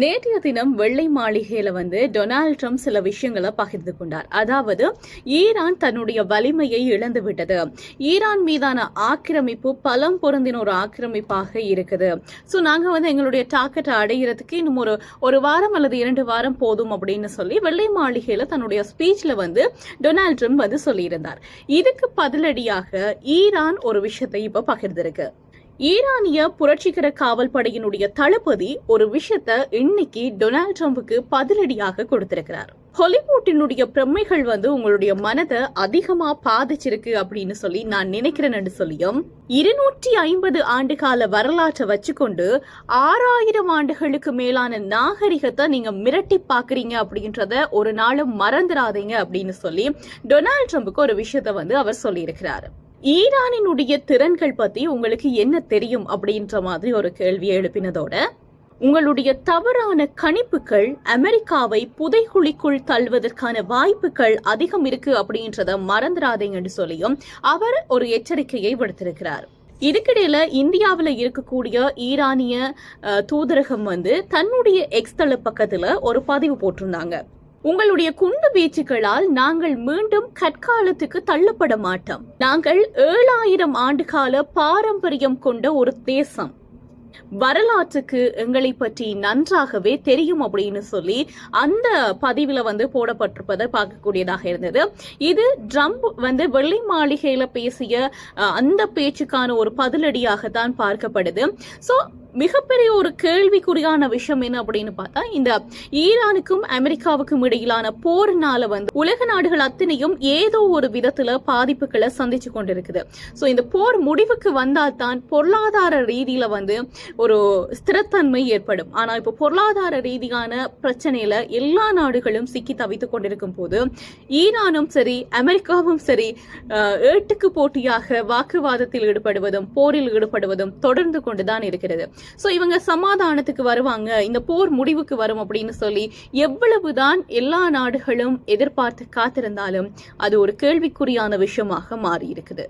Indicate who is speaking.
Speaker 1: நேற்றைய தினம் வெள்ளை மாளிகையில டொனால்ட் ட்ரம்ப் சில விஷயங்களை பகிர்ந்து கொண்டார். அதாவது ஈரான் தன்னுடைய வலிமையை இழந்து விட்டது, ஈரான் மீதான ஆக்கிரமிப்பு பலம் பொருந்தின ஒரு ஆக்கிரமிப்பாக இருக்குது. சோ நாங்க எங்களுடைய டார்கெட்டை அடைகிறதுக்கு இன்னும் ஒரு வாரம் அல்லது 2 வாரம் போதும் அப்படின்னு சொல்லி வெள்ளை மாளிகையில தன்னுடைய ஸ்பீச்ல டொனால்ட் ட்ரம்ப் சொல்லியிருந்தார். இதுக்கு பதிலடியாக ஈரான் ஒரு விஷயத்தை இப்ப பகிர்ந்திருக்கு. ஈரானிய புரட்சிகர காவல் படையினுடைய தளபதி ஒரு விஷயத்த இன்னைக்கு டொனால்ட் ட்ரம்புக்கு பதிலடியாக கொடுத்திருக்கிறார். ஹாலிவுட்டினுடைய பிரமைகள் உங்களுடைய மனதை அதிகமா பாதிச்சிருக்கு அப்படின்னு சொல்லி நான் நினைக்கிறேன்னு சொல்லியும் 250 ஆண்டு கால வரலாற்றை வச்சுக்கொண்டு 6000 ஆண்டுகளுக்கு மேலான நாகரிகத்தை நீங்க மிரட்டி பாக்குறீங்க அப்படின்றத ஒரு நாளும் மறந்துடாதீங்க அப்படின்னு சொல்லி டொனால்ட் ட்ரம்புக்கு ஒரு விஷயத்த அவர் சொல்லியிருக்கிறார். ஈரானினுடைய திறன்கள் பத்தி உங்களுக்கு என்ன தெரியும் அப்படின்ற மாதிரி ஒரு கேள்வியை எழுப்பினதோட உங்களுடைய தவறான கணிப்புகள் அமெரிக்காவை புதைகுழிக்குள் தள்ளுவதற்கான வாய்ப்புகள் அதிகம் இருக்கு அப்படின்றத மறந்துடாதீங்கன்னு சொல்லியும் அவர் ஒரு எச்சரிக்கையை விடுத்திருக்கிறார். இதுக்கிடையில இந்தியாவில் இருக்கக்கூடிய ஈரானிய தூதரகம் தன்னுடைய எக்ஸ் தள பக்கத்துல ஒரு பதிவு போட்டிருந்தாங்க. உங்களுடைய குண்டு வீச்சுகளால் நாங்கள் மீண்டும் கற்காலத்துக்கு தள்ளப்பட மாட்டோம். நாங்கள் 7000 ஆண்டுகால பாரம்பரியம் கொண்ட ஒரு தேசம். வரலாற்றுக்கு எங்களை பற்றி நன்றாகவே தெரியும் அப்படின்னு சொல்லி அந்த பதிவுல போடப்பட்டிருப்பதை பார்க்கக்கூடியதாக இருந்தது. இது ட்ரம்ப் வெள்ளை மாளிகையில பேசிய அந்த பேச்சுக்கான ஒரு பதிலடியாக தான் பார்க்கப்படுது. சோ மிகப்பெரிய ஒரு கேள்விக்குறியான விஷயம் என்ன அப்படின்னு பார்த்தா, இந்த ஈரானுக்கும் அமெரிக்காவுக்கும் இடையிலான போர்னால உலக நாடுகள் அத்தனையும் ஏதோ ஒரு விதத்துல பாதிப்புகளை சந்திச்சு கொண்டிருக்குது. சோ இந்த போர் முடிவுக்கு வந்தால் தான் பொருளாதார ரீதியில ஒரு ஸ்திரத்தன்மை ஏற்படும். ஆனா இப்ப பொருளாதார ரீதியான பிரச்சனையில எல்லா நாடுகளும் சிக்கி தவித்துக் கொண்டிருக்கும் போது ஈரானும் சரி அமெரிக்காவும் சரி ஏட்டுக்கு போட்டியாக வாக்குவாதத்தில் ஈடுபடுவதும் போரில் ஈடுபடுவதும் தொடர்ந்து கொண்டுதான் இருக்கிறது. சோ இவங்க சமாதானத்துக்கு வருவாங்க, இந்த போர் முடிவுக்கு வரும் அப்படின்னு சொல்லி எவ்வளவுதான் எல்லா நாடுகளும் எதிர்பார்த்து காத்திருந்தாலும் அது ஒரு கேள்விக்குறியான விஷயமாக மாறி இருக்குது.